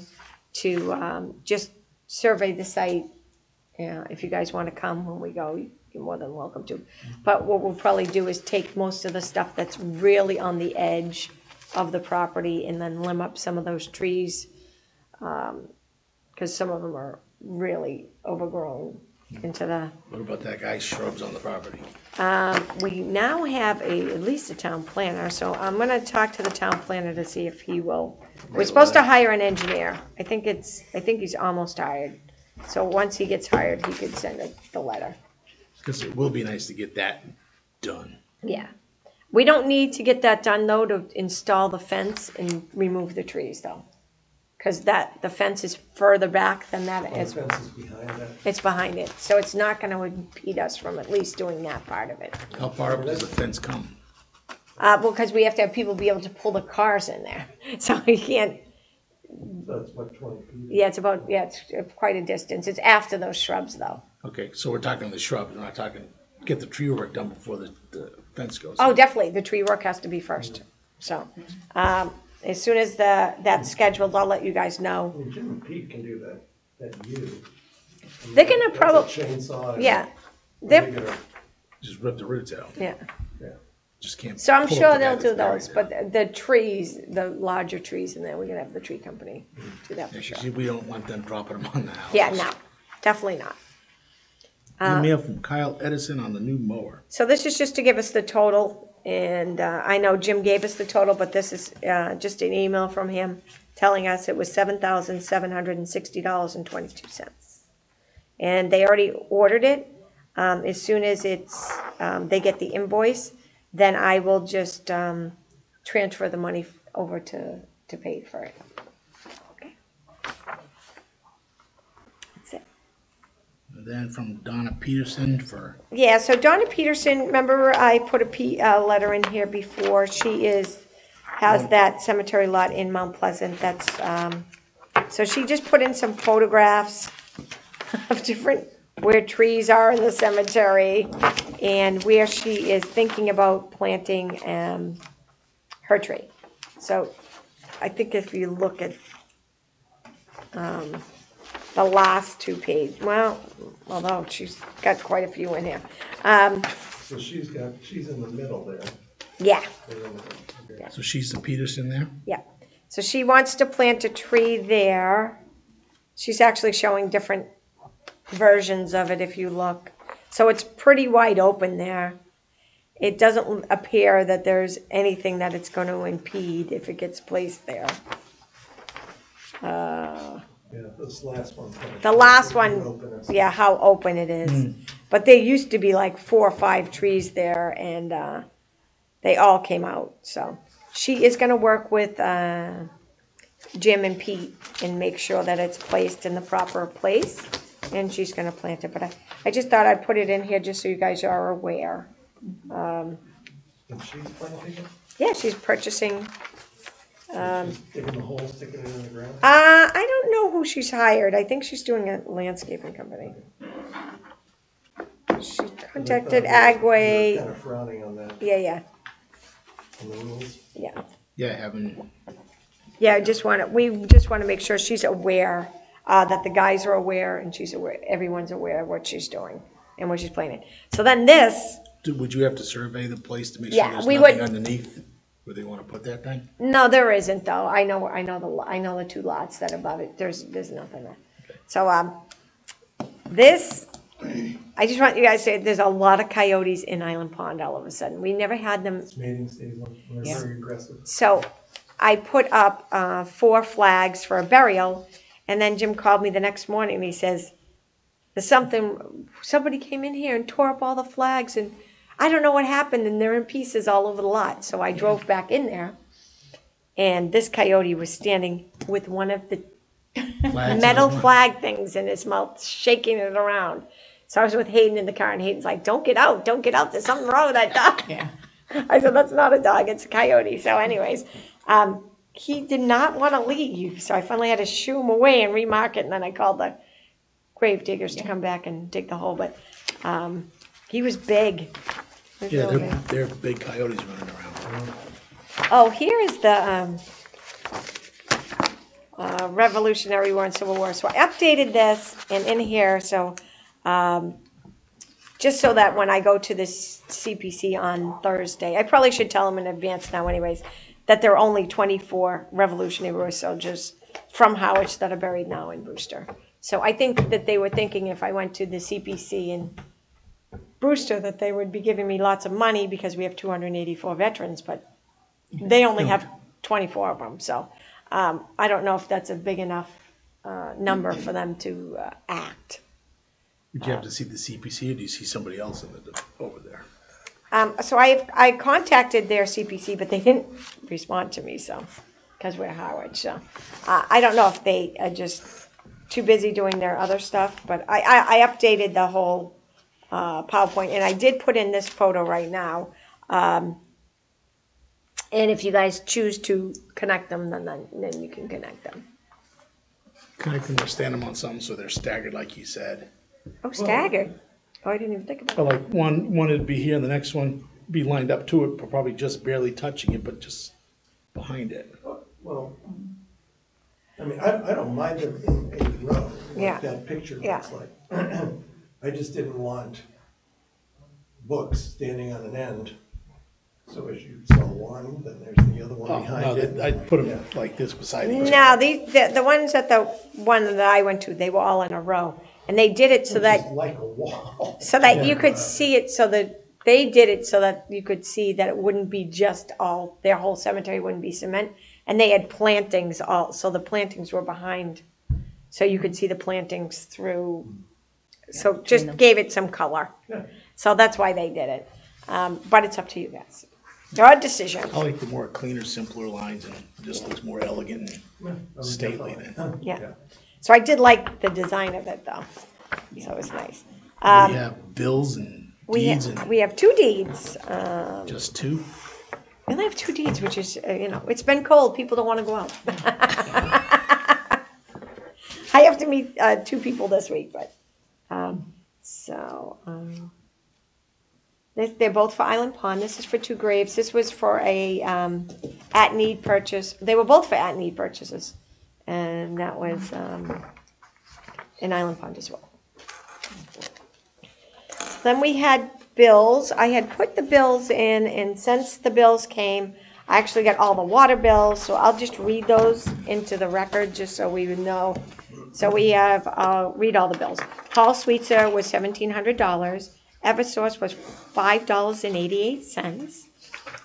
to just survey the site. If you guys want to come when we go, you're more than welcome to. But what we'll probably do is take most of the stuff that's really on the edge of the property and then limb up some of those trees, because some of them are really overgrown into the, What about that guy's shrubs on the property? we now have at least a town planner, so I'm gonna talk to the town planner to see if he will. We're supposed to hire an engineer. I think he's almost hired. So once he gets hired, he could send the letter. Because it will be nice to get that done. Yeah. We don't need to get that done though, to install the fence and remove the trees though. Cause the fence is further back than that The is, fence is behind that. it's behind it. So it's not gonna impede us from at least doing that part of it. How far up does the fence come? Well, cause we have to have people be able to pull the cars in there. So you can't, That's what, 20 feet? yeah, it's quite a distance. It's after those shrubs though. Okay, so we're talking the shrubs, we're not talking, get the tree work done before the fence goes. Oh, definitely, the tree work has to be first. So, as soon as that's scheduled, I'll let you guys know. I mean, Jim and Pete can do that view. I mean, They're gonna that's a probably, chainsaw. and yeah, they're they're, gonna- Just rip the roots out. yeah. Yeah. Just can't. So I'm pull up sure the guy they'll do that's those, buried but the trees, the larger trees in there, we're gonna have the tree company do that there. for Yeah, sure. 'cause we don't want them dropping them on the house. Yeah, no, definitely not. Email from Kyle Edison on the new mower. So this is just to give us the total, and I know Jim gave us the total, but this is just an email from him telling us it was $7,760.22. And they already ordered it. As soon as they get the invoice, then I will just transfer the money over to pay for it. Okay. That's it. And then from Donna Peterson for, Yeah, so Donna Peterson, remember I put a letter in here before. She has that cemetery lot in Mount Pleasant. That's so she just put in some photographs of different where trees are in the cemetery and where she is thinking about planting her tree. So I think if you look at the last two pages, well, although she's got quite a few in here. So she's in the middle there. Yeah, They're in the- okay. so she's the Peterson there? yeah. So she wants to plant a tree there. She's actually showing different versions of it if you look. So it's pretty wide open there. It doesn't appear that there's anything that it's going to impede if it gets placed there. Yeah, this last one. The last Pretty one, open. It's- yeah, how open it is. But there used to be like 4 or 5 trees there, and they all came out. So she is going to work with Jim and Pete and make sure that it's placed in the proper place, and she's going to plant it. But I just thought I'd put it in here just so you guys are aware. And she's planting it? Yeah, she's purchasing. She's digging the hole, sticking it in the ground? I don't know who she's hired. I think she's doing a landscaping company. She contacted Kind Agway. of frowning on that, Yeah, on the rules. yeah. Yeah, having, Yeah, we just want to make sure she's aware, that the guys are aware, and she's aware, everyone's aware of what she's doing and what she's planning. So then this, would you have to survey the place to make sure Yeah, there's we nothing would- underneath where they want to put that thing? no, there isn't though. I know the 2 lots that are above it. There's nothing there. So, this, I just want you guys to say, there's a lot of coyotes in Island Pond all of a sudden. We never had them. It's mating season, they're Yeah. very aggressive. So I put up 4 flags for a burial, and then Jim called me the next morning and he says, somebody came in here and tore up all the flags, and I don't know what happened, and they're in pieces all over the lot. So I drove back in there, and this coyote was standing with one of the Flags in metal the- flag things in his mouth, shaking it around. So I was with Hayden in the car, and Hayden's like, don't get out, there's something wrong with that dog. Yeah. I said, that's not a dog, it's a coyote. So anyways, he did not want to leave. So I finally had to shoo him away and remark it. And then I called the grave diggers to come back and dig the hole. But he was big. He was Yeah, real big. they're big coyotes running around. Oh, here is the Revolutionary War and Civil War. So I updated this and in here, so just so that when I go to this CPC on Thursday, I probably should tell them in advance now anyways, that there are only 24 Revolutionary War soldiers from Harwich that are buried now in Brewster. So I think that they were thinking if I went to the CPC in Brewster, that they would be giving me lots of money because we have 284 veterans, but they only have 24 of them. So I don't know if that's a big enough number for them to act. Would you have to see the CPC, or do you see somebody else over there? So I contacted their CPC, but they didn't respond to me, so, because we're Harwich, so. I don't know if they are just too busy doing their other stuff, but I updated the whole PowerPoint, and I did put in this photo right now. And if you guys choose to connect them, then you can connect them. Connect them or stand them on something so they're staggered, like you said. Oh, staggered. Oh, I didn't even think about But that. like one would be here, and the next one be lined up to it, but probably just barely touching it, but just behind it. Well, I mean, I don't mind them in a row, Yeah. like that picture Yeah. looks like. I just didn't want books standing on an end. So as you saw one, then there's the other one Oh, behind no, it. I'd put them like this beside each other. No, the ones at the one that I went to, they were all in a row. And they did it so that Just like a wall. you could see it, so that they did it so that you could see that it wouldn't be just all, their whole cemetery wouldn't be cement. And they had plantings so the plantings were behind, so you could see the plantings through. So just gave it some color. Yeah. So that's why they did it. But it's up to you guys. Your decision. I like the more cleaner, simpler lines, and it just looks more elegant and stately then. Yeah. So I did like the design of it, though. So it was nice. We have bills and deeds and We have 2 deeds. just 2. We only have 2 deeds, which is, it's been cold. People don't want to go out. I have to meet 2 people this week, but they're both for Island Pond. This is for 2 graves. This was for a at-need purchase. They were both for at-need purchases, and that was in Island Pond as well. Then we had bills. I had put the bills in, and since the bills came, I actually got all the water bills, so I'll just read those into the record just so we would know. So we have, I'll read all the bills. Paul Sweetser was $1,700. Eversource was $5.88.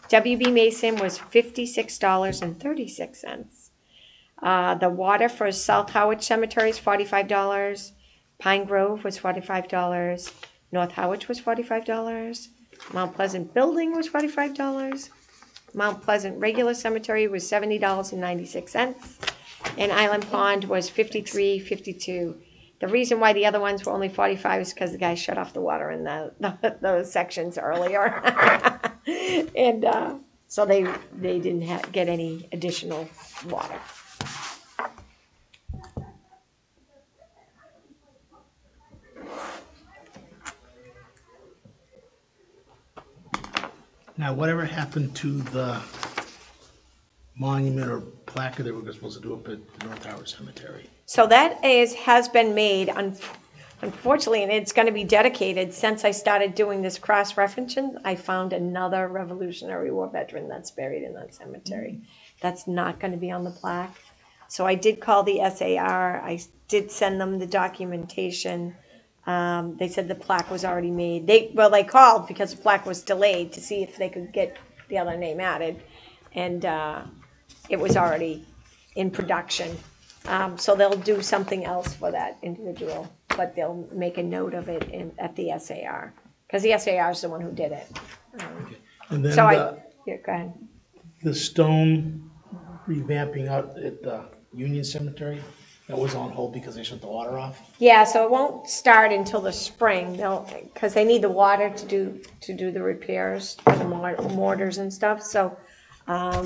WB Mason was $56.36. The water for South Harwich Cemetery is $45. Pine Grove was $45. North Harwich was $45. Mount Pleasant Building was $45. Mount Pleasant Regular Cemetery was $70.96. And Island Pond was $53.52. The reason why the other ones were only $45 is because the guy shut off the water in those sections earlier. And so they didn't get any additional water. Now, whatever happened to the monument or plaque that we were supposed to do up at the North Harwich Cemetery? So that has been made, unfortunately, and it's going to be dedicated. Since I started doing this cross-referencing, I found another Revolutionary War veteran that's buried in that cemetery. That's not going to be on the plaque. So I did call the SAR. I did send them the documentation. They said the plaque was already made. They called because the plaque was delayed to see if they could get the other name added. And it was already in production. So they'll do something else for that individual, but they'll make a note of it at the SAR, because the SAR is the one who did it. And then So go ahead. the stone revamping out at the Union Cemetery, that was on hold because they shut the water off. Yeah, so it won't start until the spring, because they need the water to do the repairs for the mortars and stuff, so, I'm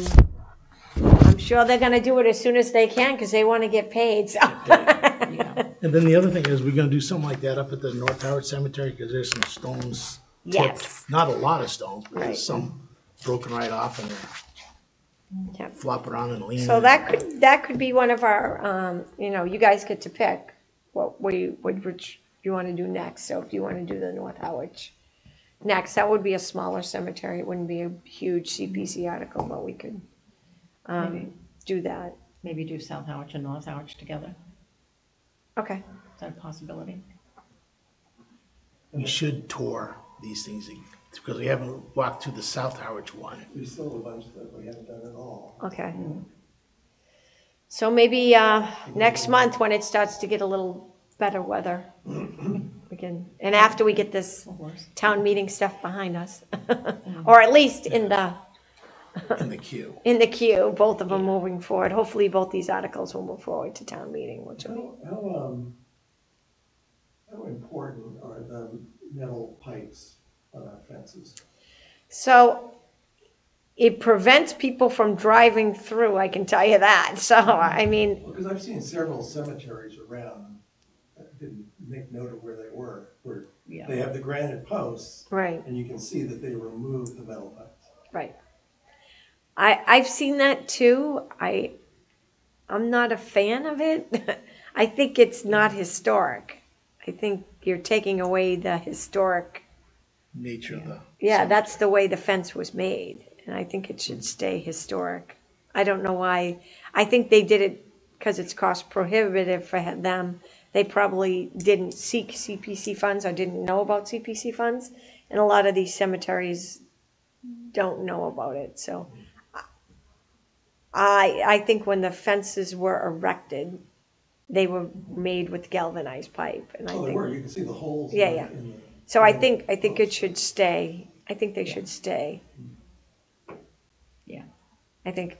sure they're gonna do it as soon as they can, because they wanna get paid, so. And then the other thing is, we're gonna do something like that up at the North Harwich Cemetery, because there's some stones tipped. Yes. Not a lot of stones, but Right. there's some broken right off and they're Yep. flopping around and leaning. So that could be one of our, you guys get to pick which you want to do next. So if you want to do the North Harwich next, that would be a smaller cemetery. It wouldn't be a huge CPC article, but we could do that. Maybe do South Harwich and North Harwich together. Okay. Is that a possibility? We should tour these things because we haven't walked through the South Harwich one. We still have a bunch that we haven't done at all. Okay. So maybe next month when it starts to get a little better weather, we can, and after we get this town meeting stuff behind us, or at least in the In the queue. queue, both of them moving forward. Hopefully, both these articles will move forward to town meeting, which will be. How important are the metal pipes on our fences? So it prevents people from driving through, I can tell you that. So, I mean, Because I've seen several cemeteries around, I didn't make note of where they were, where Yeah. they have the granite posts. right, And you can see that they removed the metal pipes. right. I've seen that too. I'm not a fan of it. I think it's not historic. I think you're taking away the historic. Nature of the. Yeah, that's the way the fence was made, and I think it should stay historic. I don't know why. I think they did it because it's cost prohibitive for them. They probably didn't seek CPC funds or didn't know about CPC funds, and a lot of these cemeteries don't know about it. So I think when the fences were erected, they were made with galvanized pipe, and I Oh, they think were, you can see the holes. Yeah, in yeah. the- so. I think it should stay. I think they should stay. Yeah. I think,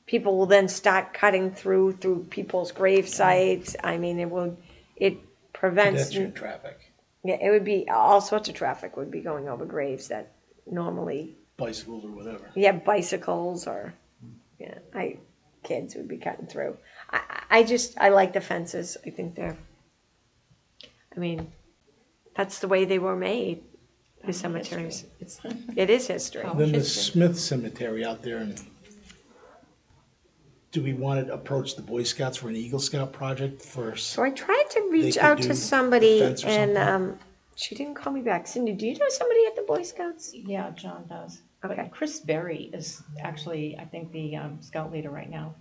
people will then start cutting through people's grave sites. I mean, it prevents. Pedestrian traffic, Yeah, it would be, all sorts of traffic would be going over graves that normally, bicycles or whatever. bicycles or, kids would be cutting through. I like the fences. I think that's the way they were made, the cemeteries. It is history. Oh. Then the History. Smith Cemetery out there, and do we want to approach the Boy Scouts for an Eagle Scout project first? So I tried to reach could out do to the somebody fence or and something. she didn't call me back. Cindy, do you know somebody at the Boy Scouts? Yeah, John does. Okay. But Chris Berry is actually, I think, the scout leader right now.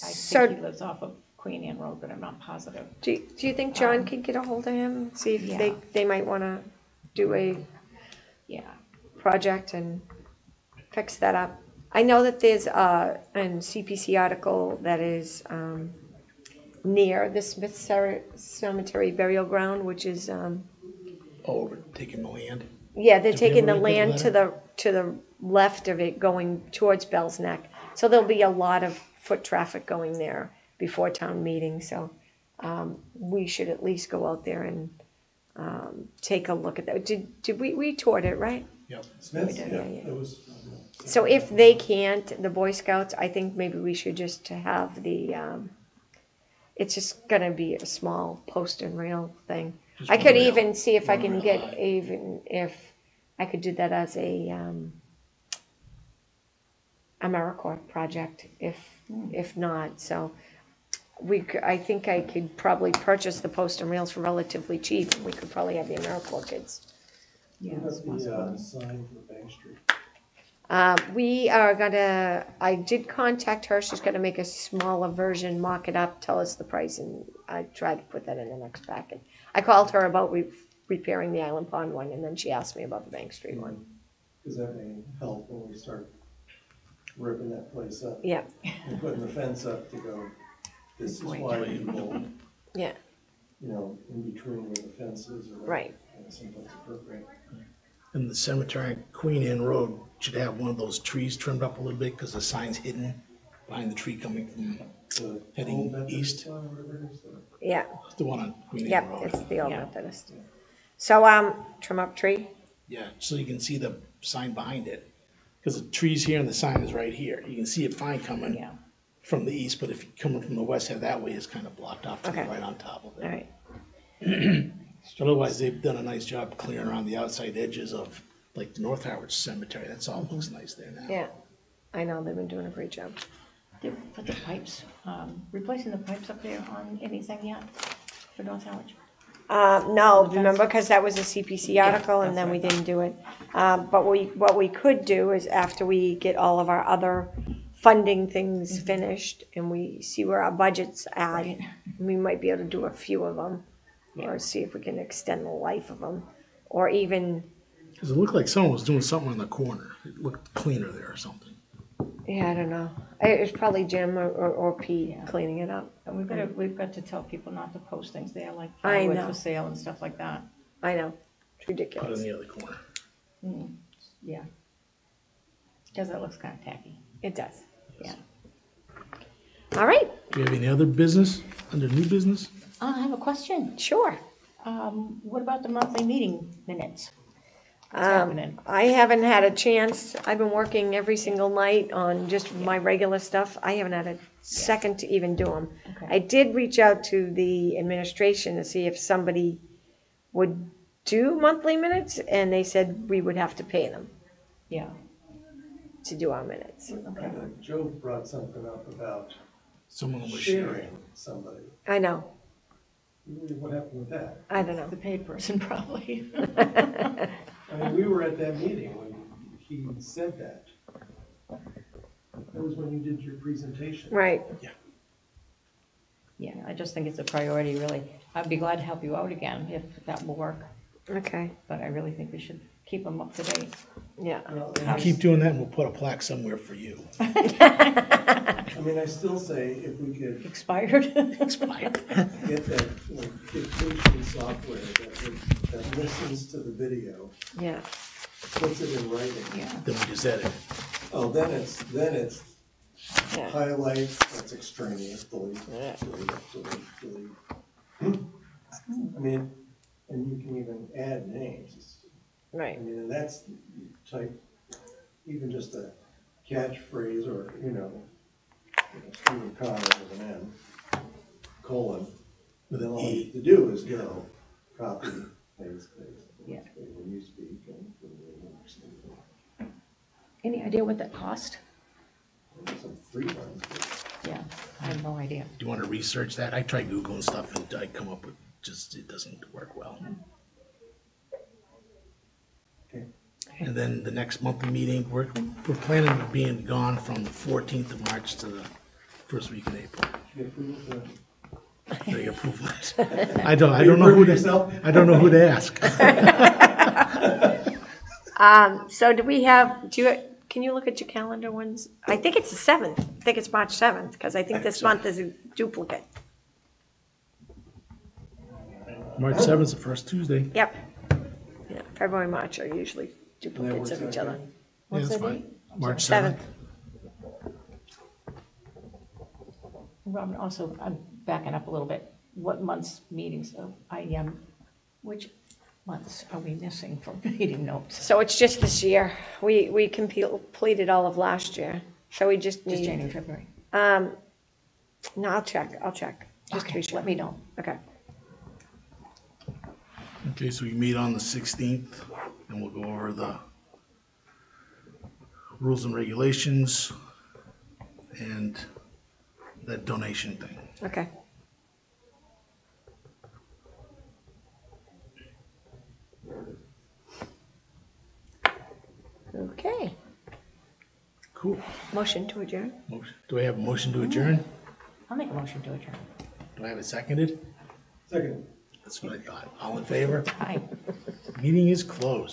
I So think he lives off of Queen Anne Road, but I'm not positive. do you think John could get a hold of him? See if Yeah. they might want to do a Yeah. project and fix that up. I know that there's an CPC article that is near the Smith Cemetery burial ground, which is Oh, we're taking the land. yeah, they're Do we taking the ever write that land to the left of it, going towards Bell's Neck. So there'll be a lot of foot traffic going there before town meeting. So we should at least go out there and take a look at that. Did we toured it, right? Yep. Smith's, did, yeah, yeah. it was. So if they can't, the Boy Scouts, I think maybe we should just have the. It's just gonna be a small post and rail thing. Just I one could rail. even see if I One can rail get high. even if I could do that as a AmeriCorps project. If not, so I think I could probably purchase the post and rails for relatively cheap. And we could probably have the AmeriCorps kids. Yeah, What that's about possible. the sign for Bank Street? We are gonna, I did contact her, she's gonna make a smaller version, mock it up, tell us the price, and I tried to put that in the next packet. I called her about repairing the Island Pond one, and then she asked me about the Bank Street one. Because that may help when we start ripping that place up. Yeah, And putting the fence up to go, this is Good point. why people, yeah, in between where the fence is or. Right. Sometimes appropriate. And the cemetery on Queen Anne Road should have one of those trees trimmed up a little bit because the sign's hidden behind the tree coming from The Heading old Methodist east. one or whatever it is, yeah, the one on Queen Anne yep, Road. it's the old Yeah. Methodist. So, trim up tree, Yeah, so you can see the sign behind it. Because the tree's here and the sign is right here. You can see it fine coming Yeah. from the east, but if you're coming from the west, head that way, it's kind of blocked off to be Okay. right on top of all it. right, Otherwise, they've done a nice job clearing around the outside edges of, like, the North Harwich Cemetery. That's all looks nice there now. yeah, I know, they've been doing a great job. For the pipes, replacing the pipes up there on anything yet for North Harwich? No, remember, because that was a CPC article, and that's then we what I didn't do it. But what we could do is after we get all of our other funding things finished and we see where our budget's at, Right. we might be able to do a few of them, or see if we can extend the life of them, or even, Because it looked like someone was doing something on the corner. It looked cleaner there or something. yeah, I don't know. It's probably Jim or Pete Yeah. cleaning it up. And we've got to tell people not to post things there, like I firewood know. for sale and stuff like that. I know, it's Out in ridiculous. the other corner. Yeah. Because that looks kind of tacky. It does. Yeah. All right, Do you have any other business, under new business? I have a question. sure. What about the monthly meeting minutes? What's happening? I haven't had a chance. I've been working every single night on just my regular stuff. I haven't had a second to even do them. Okay. I did reach out to the administration to see if somebody would do monthly minutes, and they said we would have to pay them Yeah. to do our minutes. Joe brought something up about Someone was sharing. sharing somebody. I know. What happened with that? I don't know. The paid person probably. I mean, we were at that meeting when he said that. That was when you did your presentation. Right. Yeah, I just think it's a priority, really. I'd be glad to help you out again if that will work, Okay. but I really think we should keep them up to date. Yeah. Well, You keep doing that and we'll put a plaque somewhere for you. I mean, I still say if we could Expired? Expired. get that dictation software that listens to the video, Yeah. puts it in writing. Yeah. Then we just edit. Oh, then it's Yeah. highlights, that's extraneous, delete, Yeah. delete. I mean, and you can even add names. I Right. mean, and that's type, even just a catchphrase or, Stephen Connor with an N, colon. But then all you E. have to do is go, copy, paste. Yeah. When you speak and when you understand. Any idea what that cost? There's some free ones, but Yeah, I have no idea. Do you want to research that? I try Googling stuff and I come up with it doesn't work well. okay. And then the next monthly meeting, we're planning on being gone from the 14th of March to the first week in April. You get approval for that? They approve it. I don't know who yourself? to, I don't know who to ask. So can you look at your calendar ones? I think it's the 7th. I think it's March 7th, because I think this month is a duplicate. March 7th is the first Tuesday. Yep. Yeah, February, March are usually And that duplicates works of each out other. good? Yeah, What's that's the fine. date? March 7th. 7th. Robin, also, I'm backing up a little bit. What month's meetings, which months are we missing from meeting notes? So it's just this year. We completed all of last year, so we just Just need, January, February. no, I'll check, just to be Okay, sure. let me know. Okay, Okay, so we meet on the 16th and we'll go over the rules and regulations and that donation thing. okay. Okay, Cool. motion to adjourn? Do I have a motion to adjourn? I'll make a motion to adjourn. Do I have it seconded? Second. That's what I thought. All in favor? Aye. Meeting is closed.